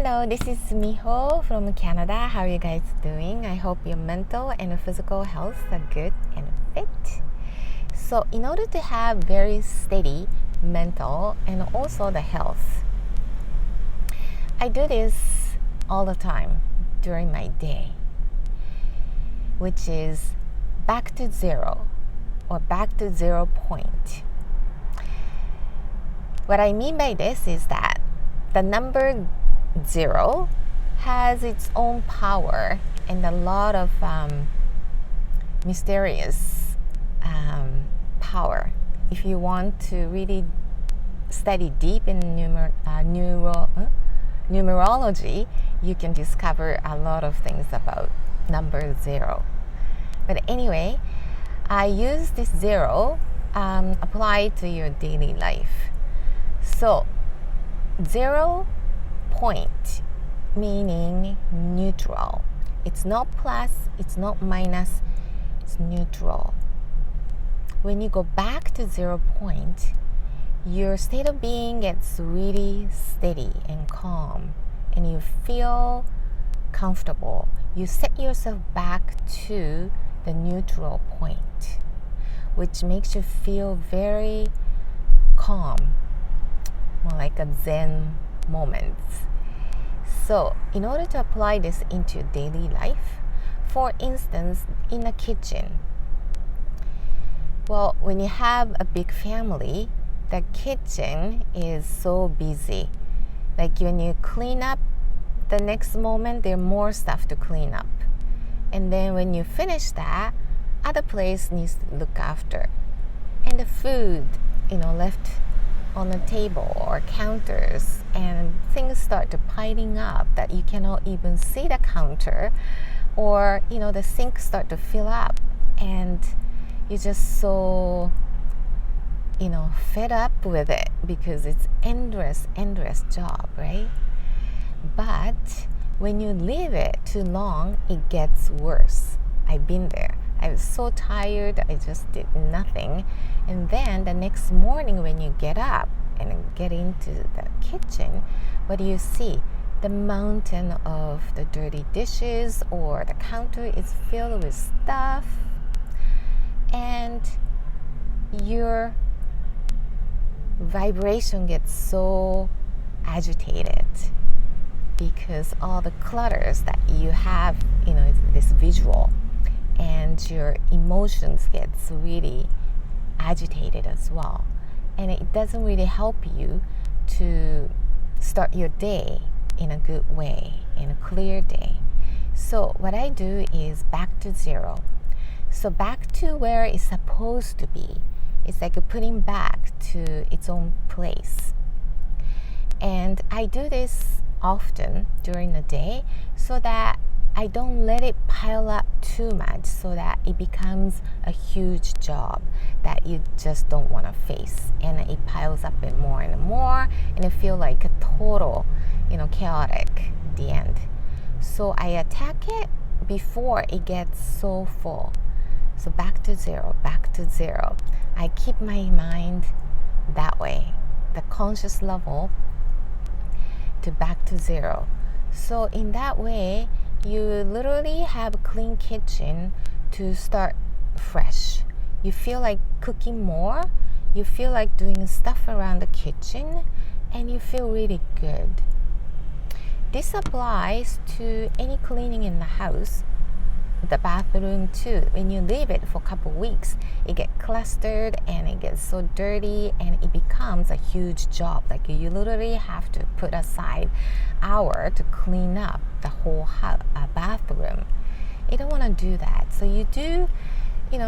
Hello, this is Miho from Canada. How are you guys doing? I hope your mental and physical health are good and fit. So, in order to have very steady mental and also the health, I do this all the time during my day, which is back to zero or back to 0 point. What I mean by this is that the number 0 has its own power and a lot of mysterious power. If you want to really study deep in numerology, you can discover a lot of things about number 0. But anyway, I use this 0 applied to your daily life. So 0 point meaning neutral. It's not plus, it's not minus, it's neutral. When you go back to 0 point, your state of being gets really steady and calm, and you feel comfortable. You set yourself back to the neutral point, which makes you feel very calm, more like a Zen moment. So, in order to apply this into daily life, for instance, in a kitchen, well, when you have a big family, the kitchen is so busy. Like when you clean up, the next moment there's more stuff to clean up. And then when you finish that, other place needs to look after. And the food, left on the table or counters, and things start to piling up that you cannot even see the counter, or the sink start to fill up, and you're just so fed up with it because it's endless job, right? But when you leave it too long, it gets worse. I've been there. I was so tired, I just did nothing. And then the next morning when you get up and get into the kitchen, what do you see? The mountain of the dirty dishes, or the counter is filled with stuff, and your vibration gets so agitated because all the clutters that you have, this visual, and your emotions gets really agitated as well, and it doesn't really help you to start your day in a good way, in a clear day. So what I do is back to 0. So back to where it's supposed to be. It's like putting back to its own place. And I do this often during the day so that I don't let it pile up too much, so that it becomes a huge job that you just don't want to face, and it piles up in more and more, and it feels like a total, chaotic at the end. So I attack it before it gets so full. So back to 0, back to 0. I keep my mind that way, the conscious level, to back to 0. So in that way, you literally have a clean kitchen to start fresh. You feel like cooking more, you feel like doing stuff around the kitchen, and you feel really good. This applies to any cleaning in the house, the bathroom too. When you leave it for a couple of weeks, it gets clustered and it gets so dirty, and it becomes a huge job. Like you literally have to put aside an hour to clean up the whole bathroom. You don't want to do that. So you do,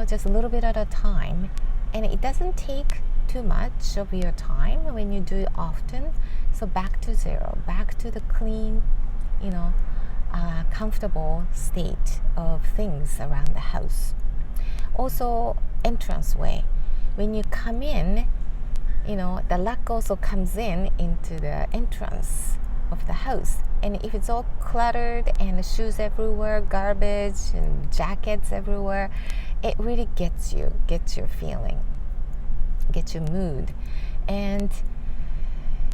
just a little bit at a time, and it doesn't take too much of your time when you do it often. So back to 0, back to the clean, comfortable state of things around the house. Also, entranceway. When you come in, the luck also comes into the entrance of the house. And if it's all cluttered and the shoes everywhere, garbage and jackets everywhere, it really gets your feeling, gets your mood. And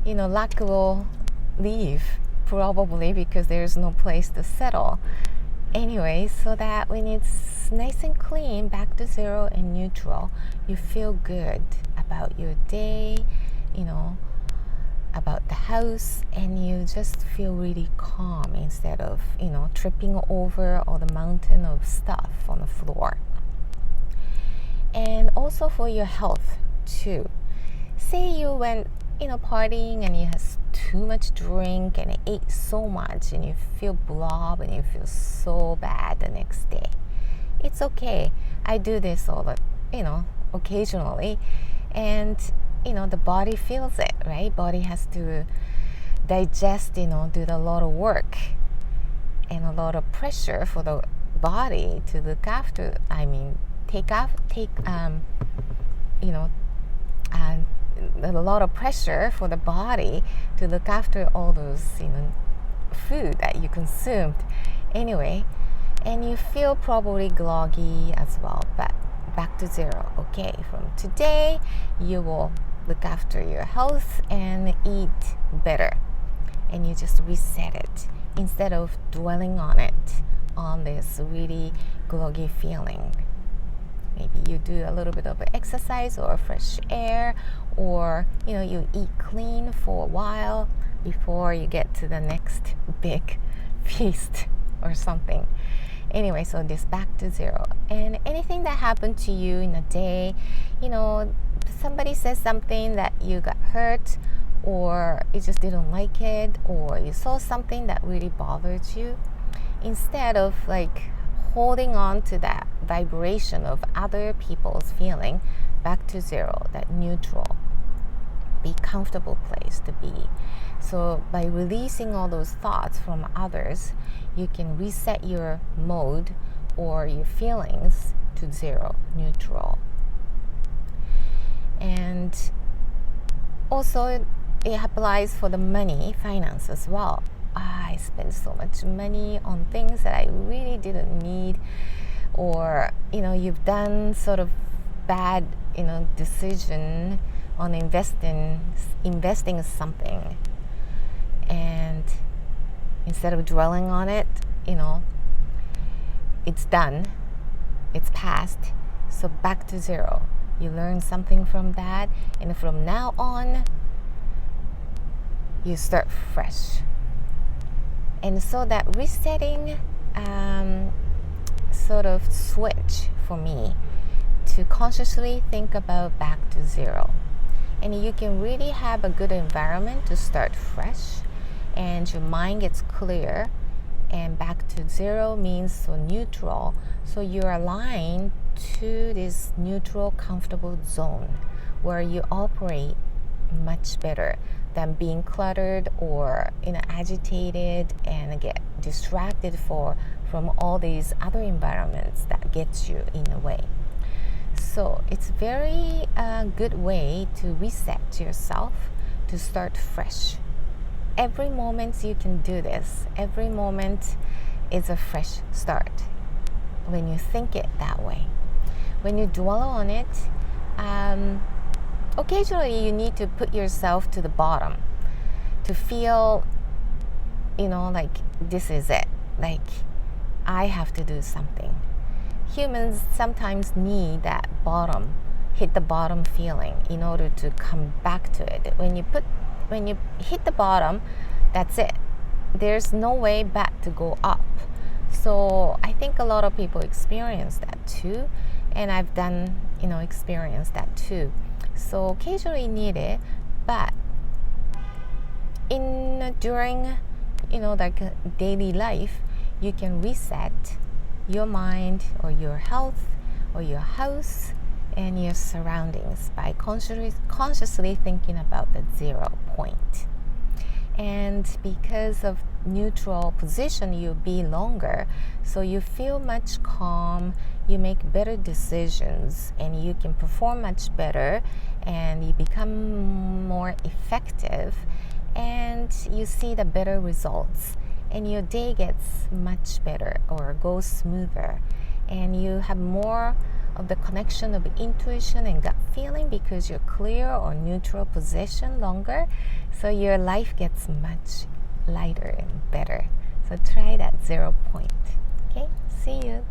luck will leave probably because there's no place to settle. Anyway, so that when it's nice and clean, back to zero and neutral, you feel good about your day, about the house, and you just feel really calm instead of, tripping over all the mountain of stuff on the floor. And also for your health too. Say you went, partying and you had too much drink and ate so much and you feel blob and you feel so bad the next day. It's okay. I do this occasionally, and the body feels it, right? Body has to digest, do a lot of work and a lot of pressure for the body to look after. A lot of pressure for the body to look after all those, food that you consumed. Anyway, and you feel probably groggy as well, but back to zero. Okay, from today, you will look after your health and eat better. And you just reset it instead of dwelling on this really groggy feeling. Maybe you do a little bit of exercise or fresh air, or you eat clean for a while before you get to the next big feast or something. Anyway, so this back to zero. And anything that happened to you in a day, somebody says something that you got hurt, or you just didn't like it, or you saw something that really bothered you, instead of holding on to that vibration of other people's feeling, back to zero, that neutral, be comfortable place to be. So by releasing all those thoughts from others, you can reset your mode or your feelings to zero, neutral. And also it applies for the money, finance as well. I spent so much money on things that I really didn't need, or you've done sort of bad decision on investing something, and instead of dwelling on it, it's done, it's past, so back to zero. You learn something from that, and from now on you start fresh. And so that resetting sort of switch for me to consciously think about back to zero. And you can really have a good environment to start fresh, and your mind gets clear, and back to zero means so neutral. So you're aligned to this neutral, comfortable zone where you operate much better than being cluttered or agitated and get distracted from all these other environments that gets you in a way. So it's very good way to reset yourself, to start fresh. Every moment you can do this. Every moment is a fresh start when you think it that way. When you dwell on it, occasionally you need to put yourself to the bottom to feel, this is it. I have to do something. Humans sometimes need that hit the bottom feeling in order to come back to it. When you hit the bottom, that's it. There's no way back to go up. So I think a lot of people experience that too, and I've experienced that too. So occasionally need it, but during daily life, you can reset your mind or your health or your house and your surroundings by consciously thinking about the 0 point. And because of neutral position, you'll be longer, so you feel much calm, you make better decisions, and you can perform much better, and you become more effective, and you see the better results, and your day gets much better or goes smoother, and you have more of the connection of intuition and gut feeling because you're clear or neutral position longer, so your life gets much lighter and better. So try that 0 point. Okay, see you.